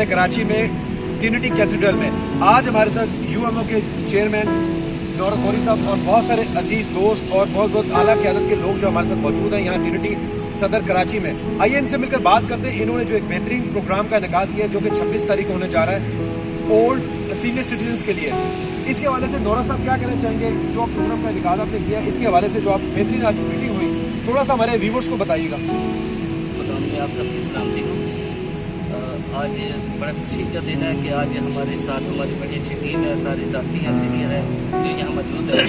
शहर कराची में Trinity cathedral में आज हमारे साथ यूएमओ के चेयरमैन नौरत गौरी साहब और बहुत सारे अजीज दोस्त और बहुत बहुत आला क़यादत के लोग जो हमारे साथ मौजूद हैं यहाँ ट्रिनिटी सदर कराची में। आइए इनसे मिलकर बात करते हैं। इन्होंने जो एक बेहतरीन प्रोग्राम का इनेकाद किया जो कि 26 तारीख को होने जा रहा है ओल्ड सीनियर सिटीजन्स के लिए। इसके हवाले से नौरा साहब क्या कहना चाहेंगे? जो प्रोग्राम का इनेकाद आपने किया इसके हवाले से जो आप बेहतरीन आज मीटिंग हुई, थोड़ा सा हमारे व्यूवर्स को बताइएगा। आप सबकी सलामती हो। आज बड़ा खुशी का दिन है कि आज हमारे साथ हमारी बड़ी अच्छी टीम है, सारे साथी हैं, सीनियर है जो यहाँ मौजूद है।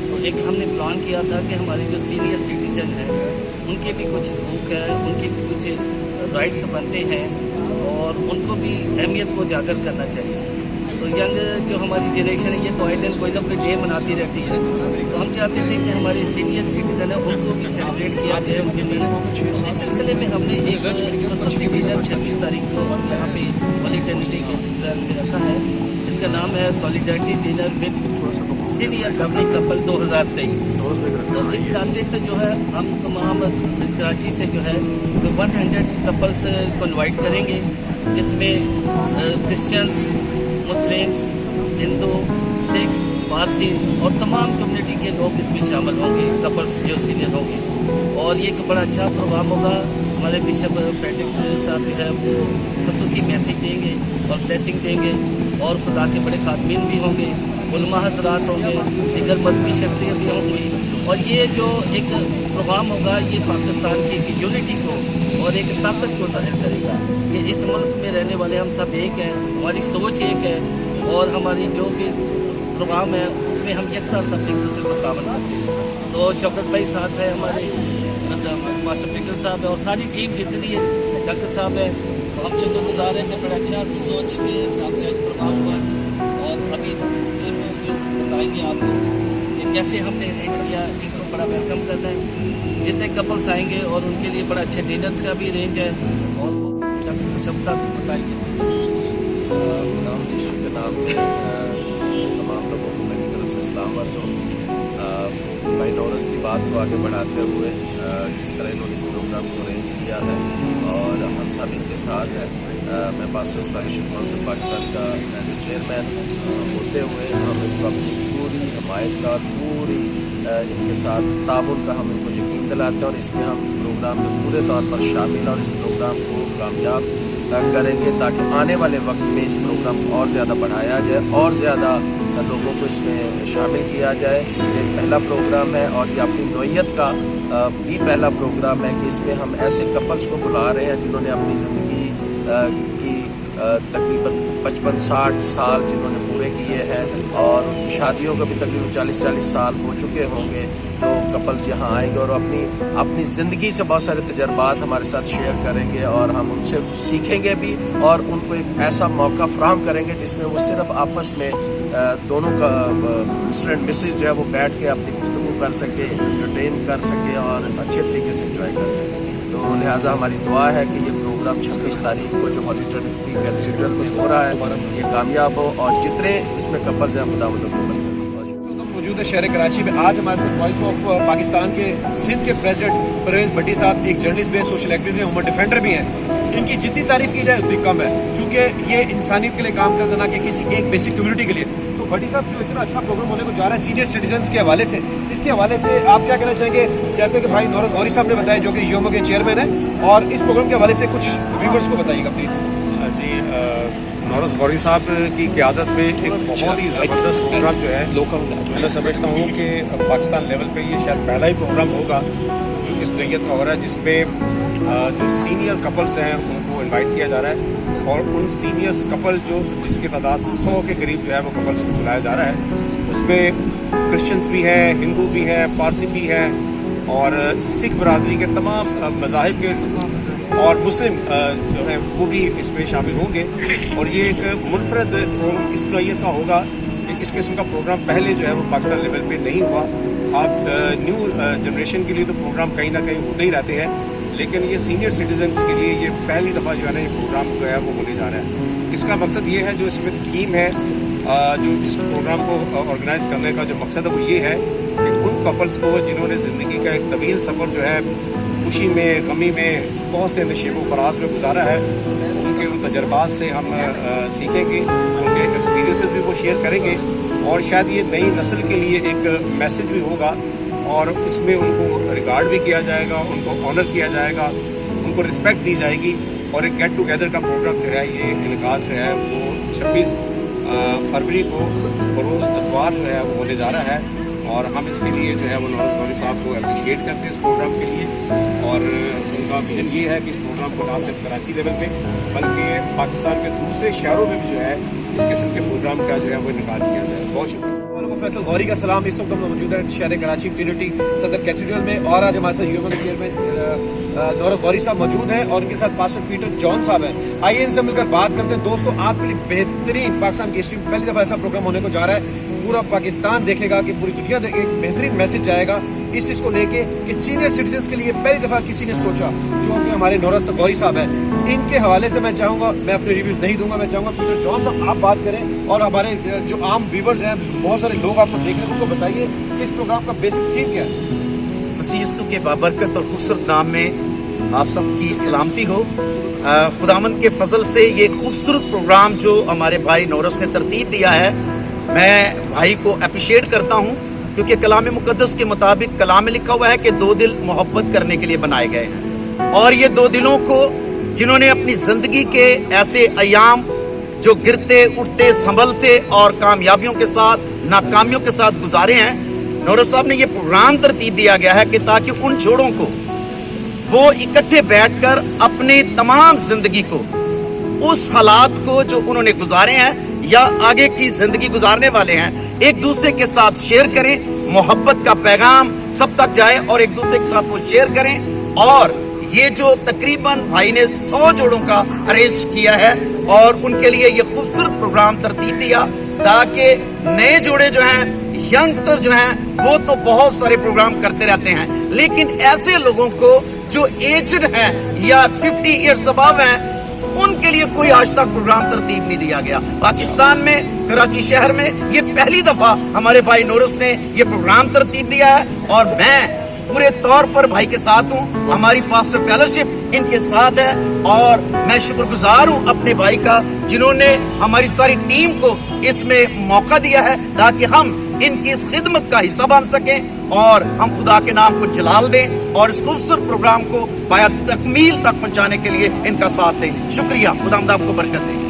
तो एक हमने प्लान किया था कि हमारे जो सीनियर सिटीजन हैं उनके भी कुछ हकूक़ है, उनके भी कुछ राइट्स बनते हैं और उनको भी अहमियत को उजागर करना चाहिए। तो यंग जो हमारी जनरेशन है ये तो आए दिन कोई ना कोई डे मनाती रहती है, तो हम चाहते थे कि हमारे सीनियर सिटीजन है उनको भी सेलिब्रेट किया जाए उनके लिए। इस सिलसिले में हमने एक खसूसी डिनर 26 तारीख को यहाँ पे ट्रिनिटी के में रखा है, जिसका नाम है solidarity dinner with senior governing couple 2023। तो इस नाते से जो है हम तमाम कराची से जो है 100 कपल्स को इन्वाइट करेंगे, जिसमें क्रिश्चियंस, मुस्लिम्स, हिंदू, सिख, पारसी और तमाम कम्युनिटी के लोग इसमें शामिल होंगे, कपल्स जो सीनियर होंगे। और ये एक बड़ा अच्छा प्रोग्राम होगा। हमारे बिशप फ्रेडरिक साहब जो है वो खसूसी मैसेज देंगे और ब्लेसिंग देंगे और खुदा के बड़े खातमीन भी होंगे, उलमा हजरात होंगे, दीगर मजहबी शख्सियत भी होंगी। और ये जो एक प्रोग्राम होगा ये पाकिस्तान की यूनिटी को और एक ताकत को जाहिर करेगा कि इस मुल्क में रहने वाले हम सब एक हैं, हमारी सोच एक है और हमारी जो भी प्रोग्राम है उसमें हम एक साथ सब एक दूसरे को तावन करते हैं। तो शौकत भाई साथ है, हमारे मास्टर फिकर साहब है और सारी टीम जितनी है, डॉक्टर साहब है। तो हम शुक्रगुजार हैं कि बड़ा अच्छा सोच के हिसाब से प्रोग्राम हुआ और अभी जो बताएंगे आपको कि कैसे हमने अरेंज किया, इनको बड़ा वेलकम करना है। जितने कपल्स आएंगे और उनके लिए बड़ा अच्छे डिनर्स का भी अरेंज है और वो डॉक्टर शब साहब बताएंगे। नाम यीशु के नाम में तमाम लोगों को मेरी तरफ से सलाम अर्ज़ हो। भाई नौरस की बात को आगे बढ़ाते हुए जिस तरह इन्होंने इस प्रोग्राम को अरेंज किया है और हम सब इनके साथ हैं। मैं पास्टर्स पार्टनरशिप काउंसिल पाकिस्तान का एज ए चेयरमैन होते हुए हम इनको अपनी पूरी हमायत का पूरी इनके साथ ताबन का हम इनको यकीन दिलाते हैं और इसमें हम प्रोग्राम में पूरे तौर पर शामिल और इस प्रोग्राम को कामयाब करेंगे ताकि आने वाले वक्त में इस प्रोग्राम को और ज़्यादा बढ़ाया जाए और ज़्यादा लोगों को इसमें शामिल किया जाए। ये पहला प्रोग्राम है और ये अपनी नौइयत का भी पहला प्रोग्राम है कि इसमें हम ऐसे कपल्स को बुला रहे हैं जिन्होंने अपनी ज़िंदगी की तकरीबन 55-60 साल जिन्होंने पूरे किए हैं और उनकी शादियों को भी तकरीबन 40-40 साल हो चुके होंगे। जो कपल्स यहाँ आएंगे और अपनी ज़िंदगी से बहुत सारे तजर्बात हमारे साथ शेयर करेंगे और हम उनसे सीखेंगे भी और उनको एक ऐसा मौका फराहम करेंगे जिसमें वो सिर्फ आपस में दोनों का मिस्टर एंड मिसेज जो है वो बैठ के अपनी गुफ्तगू कर सके, एंटरटेन कर सके और अच्छे तरीके से एंजॉय कर सके। तो लिहाजा हमारी दुआ है कि ये प्रोग्राम 26 तारीख को जो होली ट्रिनिटी कैथेड्रल में हो रहा है ये कामयाब हो और जितने इसमें कपल्स हैं खुदा उनको मौजूद है शहर कराची में। आज हमारे साथ वॉइस ऑफ पाकिस्तान के सिंध के प्रेसिडेंट परवेज भट्टी साहब एक जर्नलिस्ट भी हैं, सोशल एक्टिविस्ट हैं, ह्यूमन डिफेंडर भी हैं। इनकी जितनी तारीफ की जाए उतनी कम है क्योंकि ये इंसानियत के लिए काम करते ना कि किसी एक बेसिक कम्युनिटी के लिए। तो भट्टी साहब जो इतना अच्छा प्रोग्राम होने को जा रहा है सीनियर सिटीजन्स के हवाले से, इसके हवाले से आप क्या कहना चाहेंगे? जैसे कि भाई नौरत गौरी साहब ने बताया जो कि यूएमओ के चेयरमैन है और इस प्रोग्राम के हवाले से कुछ व्यूअर्स को बताइएगा प्लीज़। जी, नौरत गौरी साहब की क़यादत में एक बहुत ही ज़बरदस्त प्रोग्राम जो है मैं समझता हूँ कि पाकिस्तान लेवल पे ये शायद पहला ही प्रोग्राम होगा जो इस नैयत का हो रहा है जिसमें जो सीनियर कपल्स हैं उनको इनवाइट किया जा रहा है और उन सीनियर्स कपल जिसकी तादाद 100 के करीब जो है वो कपल्स को बुलाया जा रहा है। उसमें क्रिश्चियंस भी हैं, हिंदू भी हैं, पारसी भी हैं और सिख बरादरी के तमाम मज़ाहिब के और मुस्लिम जो है वो भी इसमें शामिल होंगे। और ये एक मुनफरद इस नौइयत का होगा कि इस किस्म का प्रोग्राम पहले जो है वो पाकिस्तान लेवल पे नहीं हुआ। आप न्यू जनरेशन के लिए तो प्रोग्राम कहीं ना कहीं होते ही रहते हैं, लेकिन ये सीनियर सिटीजन्स के लिए ये पहली दफ़ा जो है ना ये प्रोग्राम जो है वो होने जा रहा है। इसका मकसद ये है, जो इसमें थीम है, जो इस प्रोग्राम को ऑर्गेनाइज करने का जो मकसद है वो ये है कि उन कपल्स को जिन्होंने ज़िंदगी का एक तवील सफ़र जो है खुशी में गमी में बहुत से नशेब फराज में गुजारा है। उनके उन तजर्बात से हम सीखेंगे, उनके एक्सपीरियंसेस भी वो शेयर करेंगे और शायद ये नई नस्ल के लिए एक मैसेज भी होगा और इसमें उनको रिगार्ड भी किया जाएगा, उनको ऑनर किया जाएगा, उनको रिस्पेक्ट दी जाएगी। और एक गेट टुगेदर का प्रोग्राम जो है, ये इनकाद जो है वो 26 फरवरी को बरोज़ इतवार जो है वो होने जा रहा है और हम इसके लिए जो है वो नौरोज़ गौरी साहब को अप्रिशिएट करते हैं इस प्रोग्राम के लिए। और उनका विजन ये है कि इस प्रोग्राम को ना सिर्फ कराची लेवल पे बल्कि पाकिस्तान के दूसरे शहरों में भी जो है इस किस्म के प्रोग्राम का जो है वो इनकाद किया जाए। बहुत शुक्रिया। फैसल गौरी का सलाम। इस वक्त हम मौजूद है शहर कराची ट्रिनिटी सदर कैथेड्रल में और आज हमारे साथ यूएमओ के चेयरमैन नौरोज़ गौरी साहब मौजूद हैं और उनके साथ पास्टर पीटर जॉन साहब हैं। आइए इनसे मिलकर बात करते हैं। दोस्तों, आपके लिए बेहतरीन पाकिस्तान की हिस्ट्री में पहली दफा ऐसा प्रोग्राम होने को जा रहा है। पूरा पाकिस्तान देखेगा कि पूरी दुनिया एक बेहतरीन मैसेज जाएगा इस चीज को लेके कि सीनियर सिटीजन के लिए पहली दफा किसी ने सोचा, जो कि हमारे नौरोज़ गौरी साहब हैं। इनके हवाले से मैं चाहूंगा, मैं अपने रिव्यूज नहीं दूंगा, मैं चाहूंगा पीटर जॉन साहब आप बात करें और हमारे जो आम व्यूवर्स हैं, बहुत सारे लोग आपको देख रहे हैं, उनको बताइए कि इस प्रोग्राम का बेसिक थीम क्या है। मसीह यीशु के बाबरकत और खूबसूरत नाम में आप सबकी सलामती हो। खुदावन के फजल से ये खूबसूरत प्रोग्राम जो हमारे भाई नौरोज़ ने तरतीब दिया है, मैं भाई को अप्रिशिएट करता हूँ क्योंकि कलाम मुकद्दस के मुताबिक कलाम में लिखा हुआ है कि दो दिल मोहब्बत करने के लिए बनाए गए हैं और ये दो दिलों को जिन्होंने अपनी जिंदगी के ऐसे अयाम जो गिरते उठते संभलते और कामयाबियों के साथ नाकामियों के साथ गुजारे हैं, नौरोज़ साहब ने ये प्रोग्राम तरतीब दिया गया है कि ताकि उन जोड़ों को वो इकट्ठे बैठकर अपनी तमाम जिंदगी को, उस हालात को जो उन्होंने गुजारे हैं या आगे की जिंदगी गुजारने वाले हैं, एक दूसरे के साथ शेयर करें। मोहब्बत का पैगाम सब तक जाए और एक दूसरे के साथ वो शेयर करें। और ये जो तकरीबन भाई ने 100 जोड़ों का अरेंज किया है और उनके लिए ये खूबसूरत प्रोग्राम तरतीब दिया ताकि नए जोड़े जो हैं, यंगस्टर जो हैं, वो तो बहुत सारे प्रोग्राम करते रहते हैं, लेकिन ऐसे लोगों को जो एजड हैं या 50 ईयर्स अबव हैं, उनके लिए कोई आज तक प्रोग्राम तरतीब नहीं दिया गया। पाकिस्तान में कराची शहर में ये पहली दफा हमारे भाई नौरोज़ ने ये प्रोग्राम तरतीब दिया है और मैं पूरे तौर पर भाई के साथ हूँ। हमारी पास्टर फेलोशिप इनके साथ है और मैं शुक्रगुजार हूँ अपने भाई का, जिन्होंने हमारी सारी टीम को इसमें मौका दिया है ताकि हम इनकी इस खिदमत का हिस्सा बन सकें और हम खुदा के नाम को जलाल दें और इस खूबसूरत प्रोग्राम को पाया तकमील तक पहुंचाने के लिए इनका साथ दें। शुक्रिया। खुदा आपको बरकत दे।